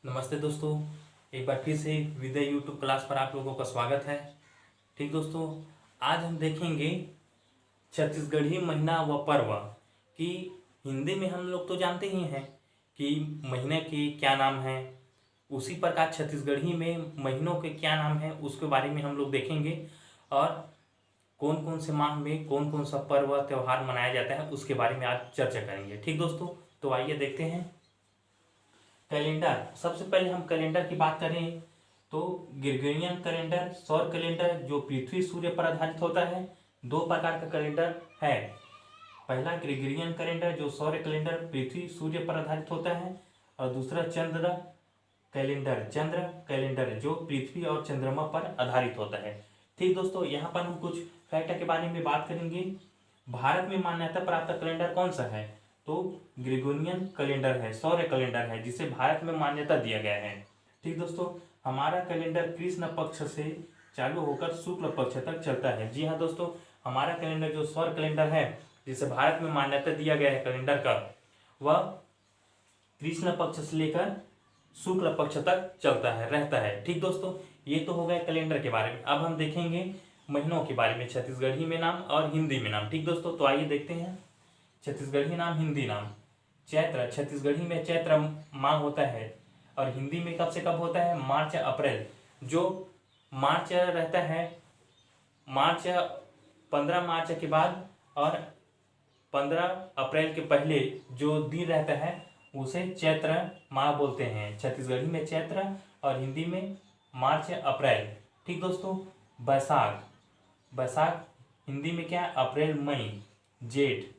नमस्ते दोस्तों। एक बार फिर से विदय यूट्यूब क्लास पर आप लोगों का स्वागत है। ठीक दोस्तों, आज हम देखेंगे छत्तीसगढ़ी महीना व पर्व कि हिंदी में हम लोग तो जानते ही हैं कि महीने के क्या नाम हैं। उसी प्रकार छत्तीसगढ़ी में महीनों के क्या नाम हैं उसके बारे में हम लोग देखेंगे और कौन कौन से माह में कौन कौन सा पर्व त्यौहार मनाया जाता है उसके बारे में आज चर्चा करेंगे। ठीक दोस्तों, तो आइए देखते हैं। कैलेंडर, सबसे पहले हम कैलेंडर की बात करें तो ग्रेगोरियन कैलेंडर, सौर कैलेंडर जो पृथ्वी सूर्य पर आधारित होता है। दो प्रकार का कैलेंडर है। पहला ग्रेगोरियन कैलेंडर जो सौर कैलेंडर पृथ्वी सूर्य पर आधारित होता है, और दूसरा चंद्र कैलेंडर जो पृथ्वी और चंद्रमा पर आधारित होता है। ठीक दोस्तों, यहाँ पर हम कुछ फैक्ट के बारे में बात करेंगे। भारत में मान्यता प्राप्त कैलेंडर कौन सा है? तो ग्रेगोरियन कैलेंडर है, सौर्य कैलेंडर है जिसे भारत में मान्यता दिया गया है। ठीक दोस्तों, हमारा कैलेंडर कृष्ण पक्ष से चालू होकर शुक्ल पक्ष तक चलता है। जी हाँ दोस्तों, हमारा कैलेंडर जो सौर कैलेंडर है जिसे भारत में मान्यता दिया गया है कैलेंडर का, वह कृष्ण पक्ष से लेकर शुक्ल पक्ष तक चलता है, रहता है। ठीक दोस्तों, ये तो हो गया कैलेंडर के बारे में। अब हम देखेंगे महीनों के बारे में, छत्तीसगढ़ी में नाम और हिंदी में नाम। ठीक दोस्तों, तो आइए देखते हैं छत्तीसगढ़ी नाम, हिंदी नाम। चैत्र, छत्तीसगढ़ी में चैत्र माह होता है और हिंदी में कब से कब होता है? मार्च अप्रैल। जो मार्च रहता है, मार्च 15 मार्च के बाद और 15 अप्रैल के पहले जो दिन रहता है उसे चैत्र माह बोलते हैं। छत्तीसगढ़ी में चैत्र और हिंदी में मार्च अप्रैल। ठीक दोस्तों, बैसाख, बैसाख हिंदी में क्या? अप्रैल मई। जेठ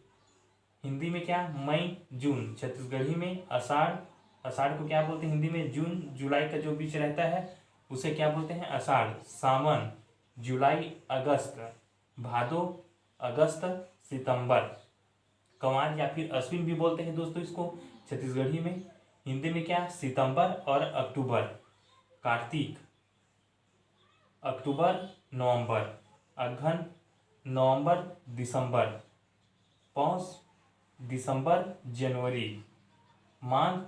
हिंदी में क्या? मई जून। छत्तीसगढ़ी में आषाढ़, आषाढ़ को क्या बोलते हैं हिंदी में? जून जुलाई का जो बीच रहता है उसे क्या बोलते हैं? आषाढ़। सावन, जुलाई अगस्त। भादो, अगस्त सितंबर। कंवार या फिर अश्विन भी बोलते हैं दोस्तों इसको छत्तीसगढ़ी में। हिंदी में क्या? सितंबर और अक्टूबर। कार्तिक, अक्टूबर नवंबर। अगहन, नवंबर दिसंबर। पौष, दिसंबर जनवरी। माघ,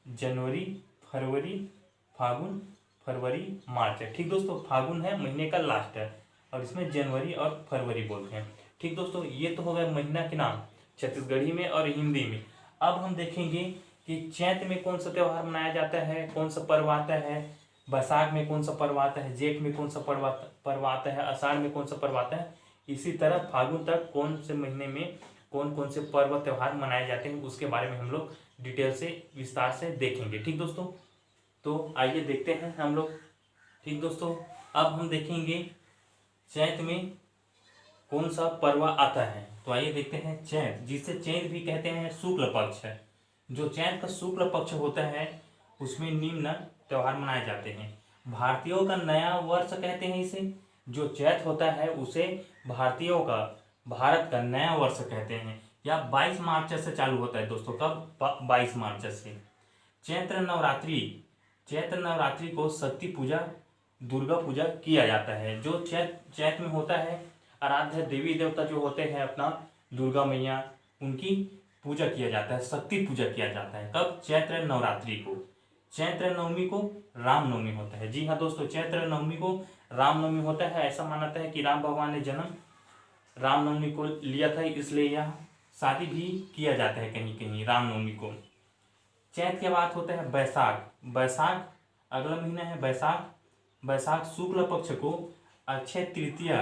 जनवरी फरवरी। फागुन, फरवरी मार्च। ठीक दोस्तों, फागुन है महीने का लास्ट है और इसमें जनवरी और फरवरी बोलते हैं। ठीक दोस्तों, ये तो हो गए महीना के नाम छत्तीसगढ़ी में और हिंदी में। अब हम देखेंगे कि चैत्र में कौन सा त्यौहार मनाया जाता है, कौन सा पर्व आता है। बैसाख में कौन सा पर्व आता है, जेठ में कौन सा पर्व आता है, आषाढ़ में कौन सा पर्व आता है। इसी तरह फागुन तक कौन से महीने में कौन कौन से पर्व त्यौहार मनाए जाते हैं उसके बारे में हम लोग डिटेल से विस्तार से देखेंगे। ठीक दोस्तों, तो आइए देखते हैं हम लोग। ठीक दोस्तों, अब हम देखेंगे चैत्र में कौन सा पर्व आता है। तो आइए देखते हैं चैत्र, जिसे चैत्र भी कहते हैं शुक्ल पक्ष है। जो चैत्र का शुक्ल पक्ष होता है उसमें निम्न त्यौहार मनाए जाते हैं। भारतीयों का नया वर्ष कहते हैं इसे। जो चैत्र होता है उसे भारतीयों का, भारत का नया वर्ष कहते हैं। या 22 मार्च से चालू होता है दोस्तों। कब? 22 मार्च से। चैत्र नवरात्रि, चैत्र नवरात्रि को शक्ति पूजा, दुर्गा पूजा किया जाता है। जो चैत्र में होता है, आराध्य देवी देवता जो होते हैं अपना दुर्गा मैया, उनकी पूजा किया जाता है, शक्ति पूजा किया जाता है। कब? चैत्र नवरात्रि को। चैत्र नवमी को रामनवमी होता है। जी हाँ दोस्तों, चैत्र नवमी को रामनवमी होता है। ऐसा मानता है कि राम भगवान ने जन्म रामनवमी को लिया था, इसलिए यह शादी भी किया जाता है कहीं कहीं रामनवमी को। चैत्र के बाद होता है बैसाख। बैसाख अगला महीना है बैसाख। बैसाख शुक्ल पक्ष को अक्षय तृतीया,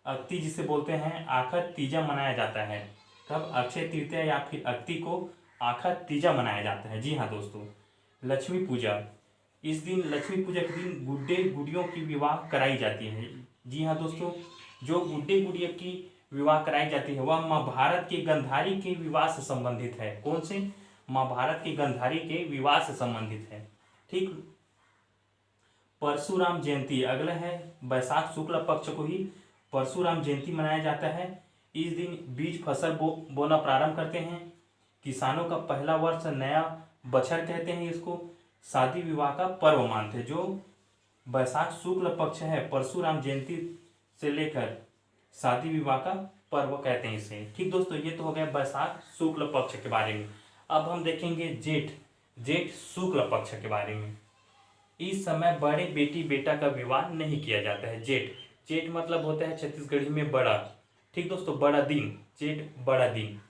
अक्ति जिसे बोलते हैं, आखर तीजा मनाया जाता है। कब? अक्षय तृतीया या फिर अक्ति को आखर तीजा मनाया जाता है। जी हाँ दोस्तों, लक्ष्मी पूजा, इस दिन लक्ष्मी पूजा के दिन गुड्डे गुड़ियों की विवाह कराई जाती है। जी हाँ दोस्तों, जो गुड्डे गुड़िया की विवाह कराई जाती है वह महाभारत के गंधारी के विवाह से संबंधित है। कौन से? महाभारत के गंधारी के विवाह से संबंधित है। ठीक। परशुराम जयंती अगला है। बैसाख शुक्ल पक्ष को ही परशुराम जयंती मनाया जाता है। इस दिन बीज फसल बोना प्रारंभ करते हैं। किसानों का पहला वर्ष, नया बछर कहते हैं इसको। शादी विवाह का पर्व मानते हैं। जो बैसाख शुक्ल पक्ष है, परशुराम जयंती से लेकर शादी विवाह का पर्व कहते हैं इसे। ठीक दोस्तों, ये तो हो गया बैसाख शुक्ल पक्ष के बारे में। अब हम देखेंगे जेठ। जेठ शुक्ल पक्ष के बारे में। इस समय बड़े बेटी बेटा का विवाह नहीं किया जाता है। जेठ, जेठ मतलब होता है छत्तीसगढ़ी में बड़ा। ठीक दोस्तों, बड़ा दिन, जेठ बड़ा दिन।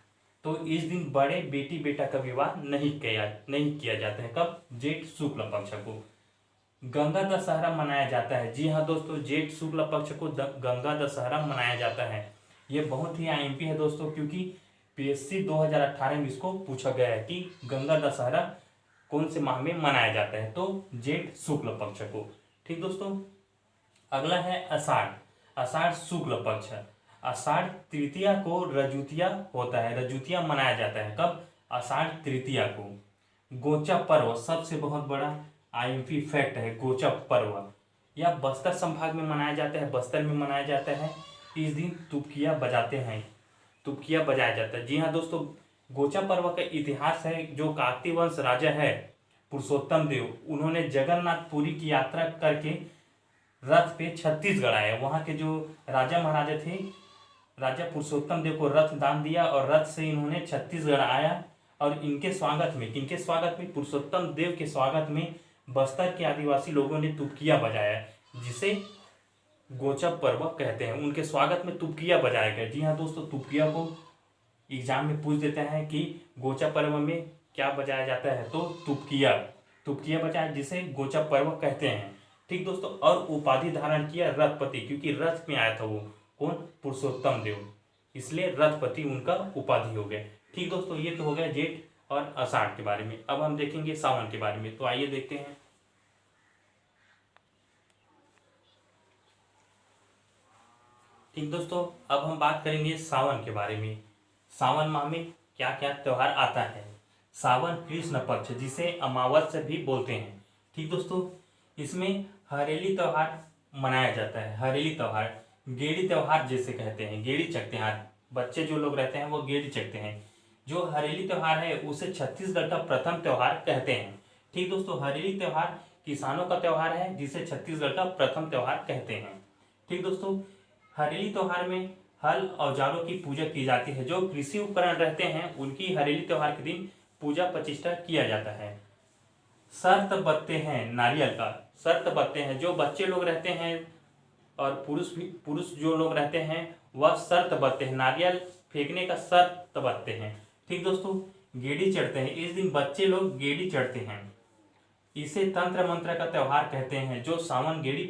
तो इस दिन बड़े बेटी बेटा का विवाह नहीं किया जाता है। कब? जेठ शुक्ल पक्ष को। गंगा दशहरा मनाया जाता है। जी हाँ दोस्तों, जेठ शुक्ल पक्ष को गंगा दशहरा मनाया जाता है। ये बहुत ही आईएमपी है दोस्तों, क्योंकि पीएससी 2018 में इसको पूछा गया है कि गंगा दशहरा कौन से माह में मनाया जाता है, तो जेठ शुक्ल पक्ष को। ठीक दोस्तों, अगला है आषाढ़। आषाढ़ शुक्ल पक्ष। आषाढ़ तृतीया को रजुतिया होता है। रजुतिया मनाया जाता है। कब? आषाढ़ तृतीया को। गोचा पर्व सबसे बहुत बड़ा आईएमपी फैक्ट है। गोचा पर्व यह बस्तर संभाग में मनाया जाता है। बस्तर में मनाया जाता है। इस दिन तुपकिया बजाते हैं। तुपकिया बजाया जाता है। जी हाँ दोस्तों, गोचा पर्व का इतिहास है। जो काकतीय वंश राजा है पुरुषोत्तम देव, उन्होंने जगन्नाथपुरी की यात्रा करके रथ पे छत्तीसगढ़ आए। वहाँ के जो राजा महाराजा थे, राजा पुरुषोत्तम देव को रथ दान दिया और रथ से इन्होंने छत्तीसगढ़ आया। और इनके स्वागत में, किनके स्वागत में? पुरुषोत्तम देव के स्वागत में बस्तर के आदिवासी लोगों ने तुपकिया बजाया, जिसे गोचा पर्व कहते हैं। उनके स्वागत में तुपकिया बजाया गया। जी हाँ दोस्तों, तुपकिया को एग्जाम में पूछ देते हैं कि गोचा पर्व में क्या बजाया जाता है, तो तुपकिया। तुपकिया बजाया, जिसे गोचा पर्व कहते हैं। ठीक दोस्तों, और उपाधि धारण किया रथपति, क्योंकि रथ में आया था वो। कौन? पुरुषोत्तम देव, इसलिए रथपति उनका उपाधि हो गया। ठीक दोस्तों, ये तो हो गया जेठ और आषाढ़ के बारे में। अब हम देखेंगे सावन के बारे में, तो आइए देखते हैं। ठीक दोस्तों, अब हम बात करेंगे सावन के बारे में। सावन माह में क्या क्या त्योहार आता है। सावन कृष्ण पक्ष, जिसे अमावस्या भी बोलते हैं। ठीक दोस्तों, इसमें हरेली त्योहार मनाया जाता है। हरेली त्योहार, गेड़ी त्योहार जैसे कहते हैं, गेड़ी चकते हैं। बच्चे जो लोग रहते हैं वो गेड़ी चकते हैं। जो हरेली त्योहार है उसे छत्तीसगढ़ का प्रथम त्योहार कहते हैं। ठीक दोस्तों, हरेली त्योहार किसानों का त्योहार है, जिसे छत्तीसगढ़ का प्रथम त्योहार कहते हैं। ठीक दोस्तों, हरेली त्योहार में हल औजारों की पूजा की जाती है। जो कृषि उपकरण रहते हैं उनकी हरेली त्योहार के दिन पूजा प्रतिष्ठा किया जाता है। शर्त बत्ते हैं नारियल का। शर्त बत्ते हैं, जो बच्चे लोग रहते हैं और पुरुष जो लोग रहते हैं वह शर्त बत्ते हैं, नारियल फेंकने का शर्त बत्ते हैं। ठीक दोस्तों, गेड़ी चढ़ते हैं। इस दिन बच्चे लोग गेड़ी चढ़ते हैं। इसे तंत्र मंत्र का त्योहार कहते हैं। जो सावन गेड़ी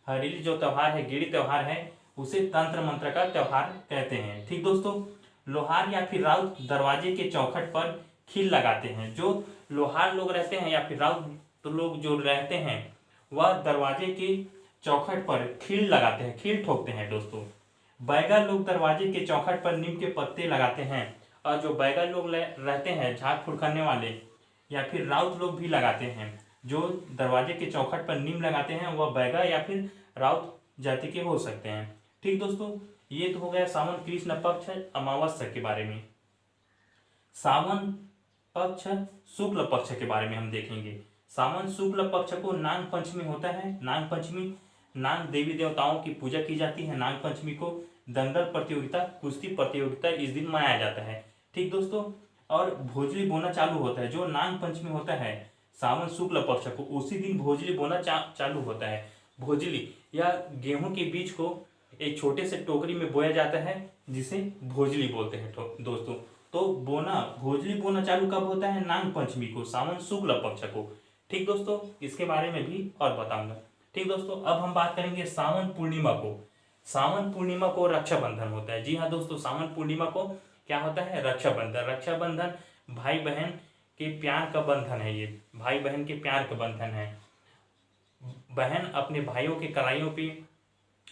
हरेली जो त्योहार है, गेड़ी त्योहार है, उसे तंत्र मंत्र का त्योहार कहते हैं। ठीक दोस्तों, लोहार या फिर राउत दरवाजे के चौखट पर खील लगाते हैं। जो लोहार लोग रहते हैं या फिर राउत लोग जो रहते हैं वह दरवाजे के चौखट पर खील लगाते हैं, खील ठोकते हैं। दोस्तों, बैगा लोग दरवाजे के चौखट पर नीम के पत्ते लगाते हैं। और जो बैगा लोग रहते हैं, झाड़ फूक करने वाले, या फिर राउत लोग भी लगाते हैं। जो दरवाजे के चौखट पर नीम लगाते हैं वह बैगा या फिर राउत जाति के हो सकते हैं। ठीक दोस्तों, ये तो हो गया सावन कृष्ण पक्ष अमावस्या के बारे में। सावन पक्ष शुक्ल पक्ष के बारे में हम देखेंगे। सावन शुक्ल पक्ष को नाग पंचमी होता है। नाग पंचमी, नाग देवी देवताओं की पूजा की जाती है। नाग पंचमी को दंगल प्रतियोगिता, कुश्ती प्रतियोगिता इस दिन मनाया जाता है। ठीक दोस्तों, और भोजली बोना चालू होता है। जो नाग पंचमी होता है सावन शुक्ल पक्ष को, उसी दिन भोजली बोना चालू होता है। भोजली या गेहूं के बीज को एक छोटे से टोकरी में बोया जाता है, जिसे भोजली बोलते हैं। दोस्तों, तो भोजली बोना चालू कब होता है? नाग पंचमी को, सावन शुक्ल पक्ष को। ठीक दोस्तों, इसके बारे में भी और बताऊंगा। ठीक दोस्तों, अब हम बात करेंगे सावन पूर्णिमा को। सावन पूर्णिमा को रक्षाबंधन होता है। जी हाँ दोस्तों, सावन पूर्णिमा को क्या होता है? रक्षाबंधन। रक्षाबंधन भाई बहन के प्यार का बंधन है। ये भाई बहन के प्यार का बंधन है। बहन अपने भाइयों के कलाइयों पे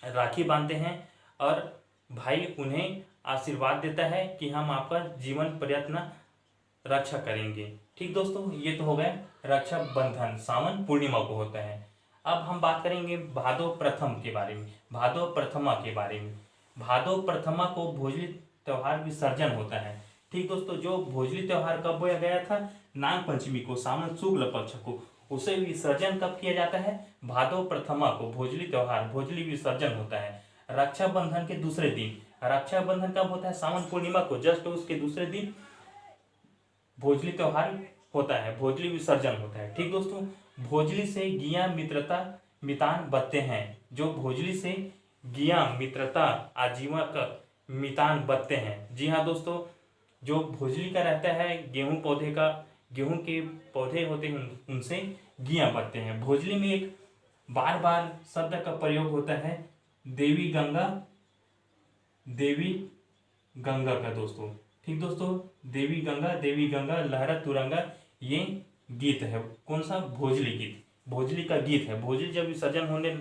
राखी बांधते हैं और भाई उन्हें आशीर्वाद देता है कि हम आपका जीवन पर्यंत रक्षा करेंगे। ठीक दोस्तों, ये तो हो गया रक्षाबंधन, सावन पूर्णिमा को होता है। अब हम बात करेंगे भादो प्रथम के बारे में, भादो प्रथमा के बारे में। भादो प्रथमा को भोजली त्योहार विसर्जन होता है। ठीक दोस्तों, जो भोजली त्योहार कब बोया गया था? नाग पंचमी को, सावन शुक्ल पक्ष को। उसे विसर्जन कब किया जाता है? भादो प्रथमा को भोजली त्योहार, भोजली विसर्जन होता है। रक्षाबंधन के दूसरे दिन, रक्षाबंधन कब होता है? सावन पूर्णिमा को, जस्ट उसके दूसरे दिन भोजली त्योहार होता है, भोजली विसर्जन होता है। ठीक दोस्तों, भोजली से गिया मित्रता मितान बत्ते हैं। जो भोजली से गिया मित्रता आजीवन मितान बत्ते हैं। जी हाँ दोस्तों, जो भोजली का रहता है गेहूं के पौधे होते हैं उनसे गिया बत्ते हैं। भोजली में एक बार बार शब्द का प्रयोग होता है देवी गंगा का दोस्तों। ठीक दोस्तों, देवी गंगा लहरा तुरंगा, ये गीत है। कौन सा? भोजली गीत, भोजली का गीत है। भोजली जब विसर्जन होने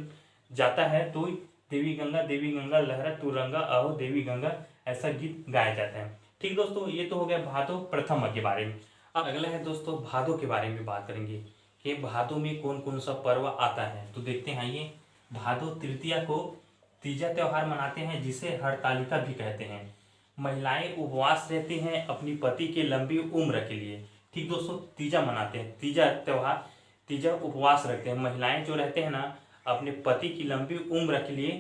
जाता है तो देवी गंगा लहरा तुरंगा अहो देवी गंगा, ऐसा गीत गाया जाता है। ठीक दोस्तों, ये तो हो गया भादो प्रथम के बारे में। अब अगला है दोस्तों भादो के बारे में बात करेंगे कि भादो में कौन कौन सा पर्व आता है। तो देखते हैं, ये भादो तृतीया को तीजा त्योहार मनाते हैं, जिसे हरतालिका भी कहते हैं। महिलाएं उपवास रहती हैं अपनी पति के लंबी उम्र के लिए। ठीक दोस्तों, तीजा मनाते हैं, तीजा त्योहार, तीजा उपवास रखते हैं। महिलाएं जो रहते हैं ना, अपने पति की लंबी उम्र के लिए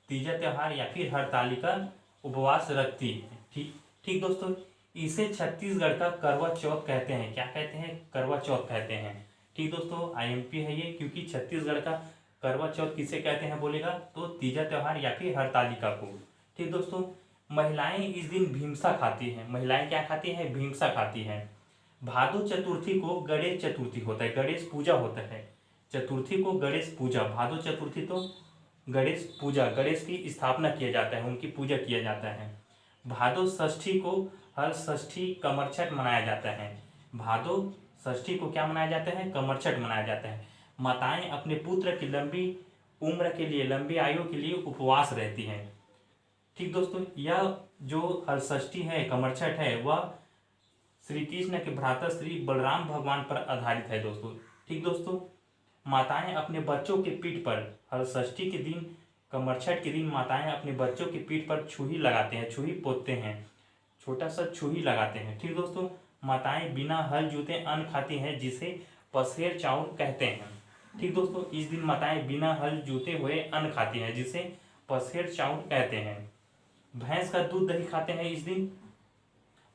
तीजा त्योहार या फिर हरतालिका उपवास रखती है। ठीक ठीक दोस्तों, इसे छत्तीसगढ़ का करवा चौथ कहते हैं। क्या कहते हैं? करवा चौथ कहते हैं। ठीक दोस्तों, आईएमपी है ये, क्योंकि छत्तीसगढ़ का करवा चौथ किसे कहते हैं बोलेगा तो तीजा त्योहार या फिर हरतालिका को। ठीक दोस्तों, महिलाएं इस दिन भीमसा खाती हैं। महिलाएं क्या खाती हैं? भीमसा खाती हैं। भादो चतुर्थी को गणेश चतुर्थी होता है, गणेश पूजा होता है। चतुर्थी को गणेश पूजा, भादो चतुर्थी तो गणेश पूजा, गणेश की स्थापना किया जाता है, उनकी पूजा किया जाता है। भादो षष्ठी को हर षष्ठी कमरछठ मनाया जाता है। भादो षष्ठी को क्या मनाया जाता है? कमरछठ मनाया जाता है। माताएं अपने पुत्र की लंबी उम्र के लिए, लंबी आयु के लिए उपवास रहती हैं। ठीक दोस्तों, यह जो हर षष्ठी है, कमरछठ है, वह श्री कृष्ण के भ्राता श्री बलराम भगवान पर आधारित है दोस्तों। ठीक दोस्तों, माताएं अपने बच्चों के पीठ पर हर षष्ठी के दिन, कमरछठ के दिन माताएं अपने बच्चों की पीठ पर छुही लगाते हैं, छुही पोतते हैं, छोटा सा छुही लगाते हैं। ठीक दोस्तों, माताएं बिना हल जूते अन्न खाती हैं, जिसे पसेर चाउर कहते हैं। ठीक दोस्तों, इस दिन माताएं बिना हल जूते हुए अन्न खाती हैं, जिसे पसेर चाउर कहते हैं। भैंस का दूध दही खाते हैं इस दिन।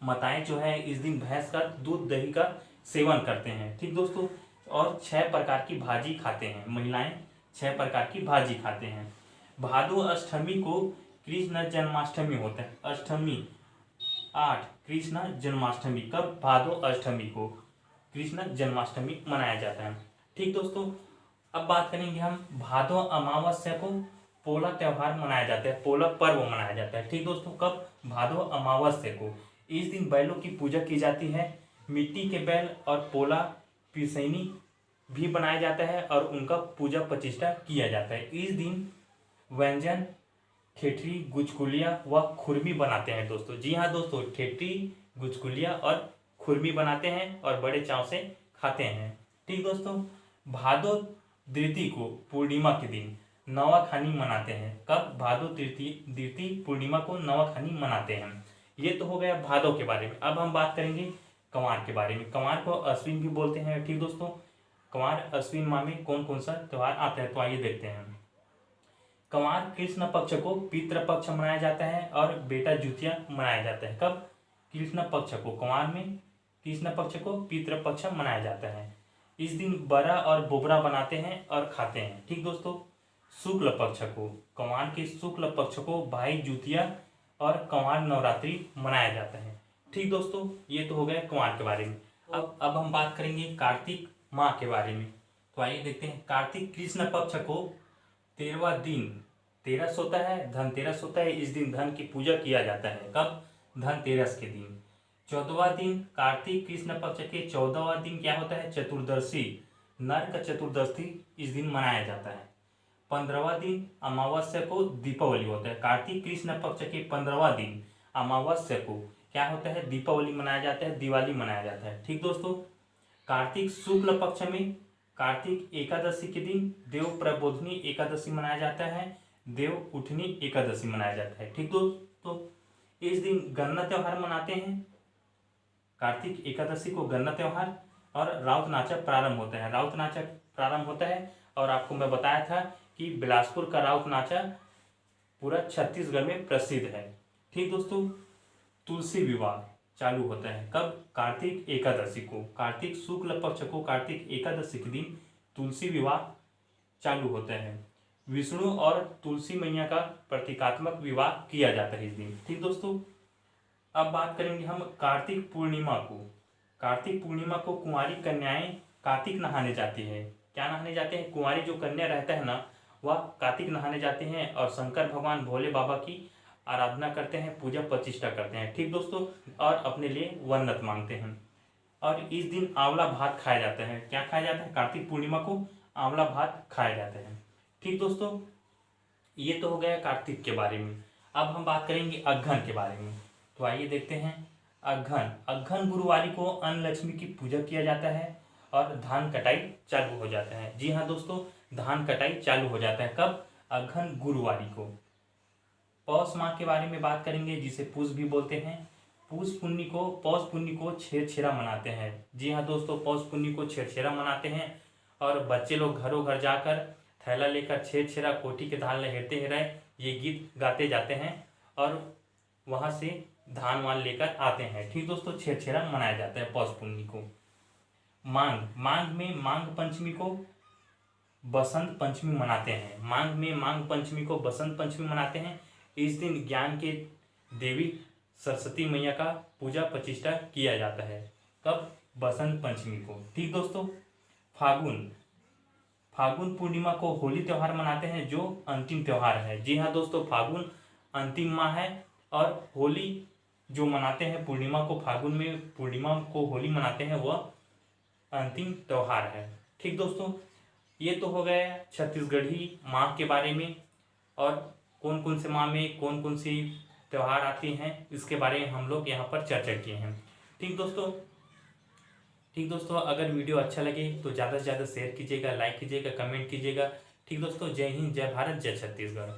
माताएं जो है इस दिन भैंस का दूध दही का सेवन करते हैं। ठीक दोस्तों, और 6 प्रकार की भाजी खाते हैं। महिलाएं 6 प्रकार की भाजी खाते हैं। भादो अष्टमी को कृष्ण जन्माष्टमी होता है। अष्टमी 8 कृष्ण जन्माष्टमी, कब? भादो अष्टमी को कृष्ण जन्माष्टमी मनाया जाता है। ठीक दोस्तों, अब बात करेंगे हम भादो अमावस्या को पोला त्योहार मनाया जाता है, पोला पर्व मनाया जाता है। ठीक दोस्तों, कब? भादो अमावस्या को। इस दिन बैलों की पूजा की जाती है। मिट्टी के बैल और पोला पिसैनी भी बनाया जाता है और उनका पूजा प्रतिष्ठा किया जाता है। इस दिन व्यंजन ठेठरी, गुचकुलिया व खुरमी बनाते हैं दोस्तों। जी हाँ दोस्तों, ठेठरी, गुचकुलिया और खुरमी बनाते हैं और बड़े चाव से खाते हैं। ठीक दोस्तों, भादो द्वितीय को पूर्णिमा के दिन नवाखानी मनाते हैं। कब? भादो द्वितीय पूर्णिमा को नवाखानी मनाते हैं। ये तो हो गया भादो के बारे में। अब हम बात करेंगे कंवार के बारे में। कंवार को अश्विन भी बोलते हैं। ठीक दोस्तों, कंवार अश्विन माह में कौन कौन सा त्योहार आता है, तो आइए देखते हैं। कंवार कृष्ण पक्ष को पितृ पक्ष मनाया जाता है और बेटा जुतिया मनाया जाता है। कब? कृष्ण पक्ष को, कंवार में कृष्ण पक्ष को पितृ पक्ष मनाया जाता है। इस दिन बरा और बोबरा बनाते हैं और खाते हैं। ठीक दोस्तों, शुक्ल पक्ष को, कंवार के शुक्ल पक्ष को भाई जुतिया और कंवार नवरात्रि मनाया जाता है। ठीक दोस्तों, ये तो हो गया कंवार के बारे में। अब हम बात करेंगे कार्तिक माह के बारे में। तो आइए देखते हैं। कार्तिक कृष्ण पक्ष को 13वां दिन, 13 होता है, धनतेरस होता है। इस दिन धन की पूजा किया जाता है। कब? धनतेरस के दिन। 14वां दिन कार्तिक कृष्ण पक्ष के 14वां दिन क्या होता है? चतुर्दशी, नरक चतुर्दशी इस दिन मनाया जाता है। 15वां दिन अमावस्या को दीपावली होता है। कार्तिक कृष्ण पक्ष के 15वां दिन अमावस्या को क्या होता है? दीपावली मनाया जाता है, दिवाली मनाया जाता है। ठीक दोस्तों, कार्तिक शुक्ल पक्ष में कार्तिक एकादशी के दिन देव प्रबोधनी एकादशी मनाया जाता है, देव उठनी एकादशी मनाया जाता है। ठीक दोस्तों, इस दिन गन्ना त्योहार मनाते हैं। कार्तिक एकादशी को गन्ना त्योहार और राउत नाचा प्रारंभ होता है। राउत नाचा प्रारंभ होता है और आपको मैं बताया था कि बिलासपुर का राउत नाचा पूरा छत्तीसगढ़ में प्रसिद्ध है। ठीक दोस्तों, तुलसी विवाह चालू होता है। कब? कार्तिक एकादशी को, कार्तिक शुक्ल पक्ष को कार्तिक एकादशी के दिन तुलसी विवाह चालू होता है। विष्णु और तुलसी मैया का प्रतीकात्मक विवाह किया जाता है इस दिन। ठीक दोस्तों, अब बात करेंगे हम कार्तिक पूर्णिमा को। कार्तिक पूर्णिमा को कुंवारी कन्याएं कार्तिक नहाने जाती है। क्या नहाने जाते हैं? कुंवारी जो कन्या रहता है ना, वह कार्तिक नहाने जाते हैं और शंकर भगवान भोले बाबा की आराधना करते हैं, पूजा प्रतिष्ठा करते हैं। ठीक दोस्तों, और अपने लिए वन्नत मांगते हैं। और इस दिन आंवला भात खाया जाता है। क्या खाया जाता है? कार्तिक पूर्णिमा को आंवला भात खाया जाता है। ठीक दोस्तों, ये तो हो गया कार्तिक के बारे में। अब हम बात करेंगे अघन के बारे में। तो आइए देखते हैं अघन। अघन गुरुवारी को अन्न लक्ष्मी की पूजा किया जाता है और धान कटाई चालू हो जाता है। जी हाँ दोस्तों, धान कटाई चालू हो जाता है। कब? अघन गुरुवारी को। पौष माह के बारे में बात करेंगे, जिसे पूष भी बोलते हैं। पौष पुण्य को छेरछेरा मनाते हैं। जी हाँ दोस्तों, पौष पुण्य को छेरछेरा मनाते हैं और बच्चे लोग घरों घर जाकर थैला लेकर छेरछेरा कोठी के धान लहेरते रहे, ये गीत गाते जाते हैं और वहाँ से धान वान लेकर आते हैं। ठीक दोस्तों, छेरछेरा मनाया जाता है पौष पुण्य को। माघ में माघ पंचमी को बसंत पंचमी मनाते हैं। माघ पंचमी को बसंत पंचमी मनाते हैं। इस दिन ज्ञान के देवी सरस्वती मैया का पूजा प्रतिष्ठा किया जाता है। कब? बसंत पंचमी को। ठीक दोस्तों, फागुन पूर्णिमा को होली त्यौहार मनाते हैं, जो अंतिम त्यौहार है। जी हाँ दोस्तों, फागुन अंतिम माह है और होली जो मनाते हैं पूर्णिमा को, फागुन में पूर्णिमा को होली मनाते हैं, वह अंतिम त्यौहार है। ठीक दोस्तों, ये तो हो गया छत्तीसगढ़ी माह के बारे में और कौन कौन से माह में कौन कौन सी त्यौहार आती हैं, इसके बारे में हम लोग यहाँ पर चर्चा किए हैं। ठीक दोस्तों, अगर वीडियो अच्छा लगे तो ज़्यादा से ज़्यादा शेयर कीजिएगा, लाइक कीजिएगा, कमेंट कीजिएगा। ठीक दोस्तों, जय हिंद, जय भारत, जय छत्तीसगढ़।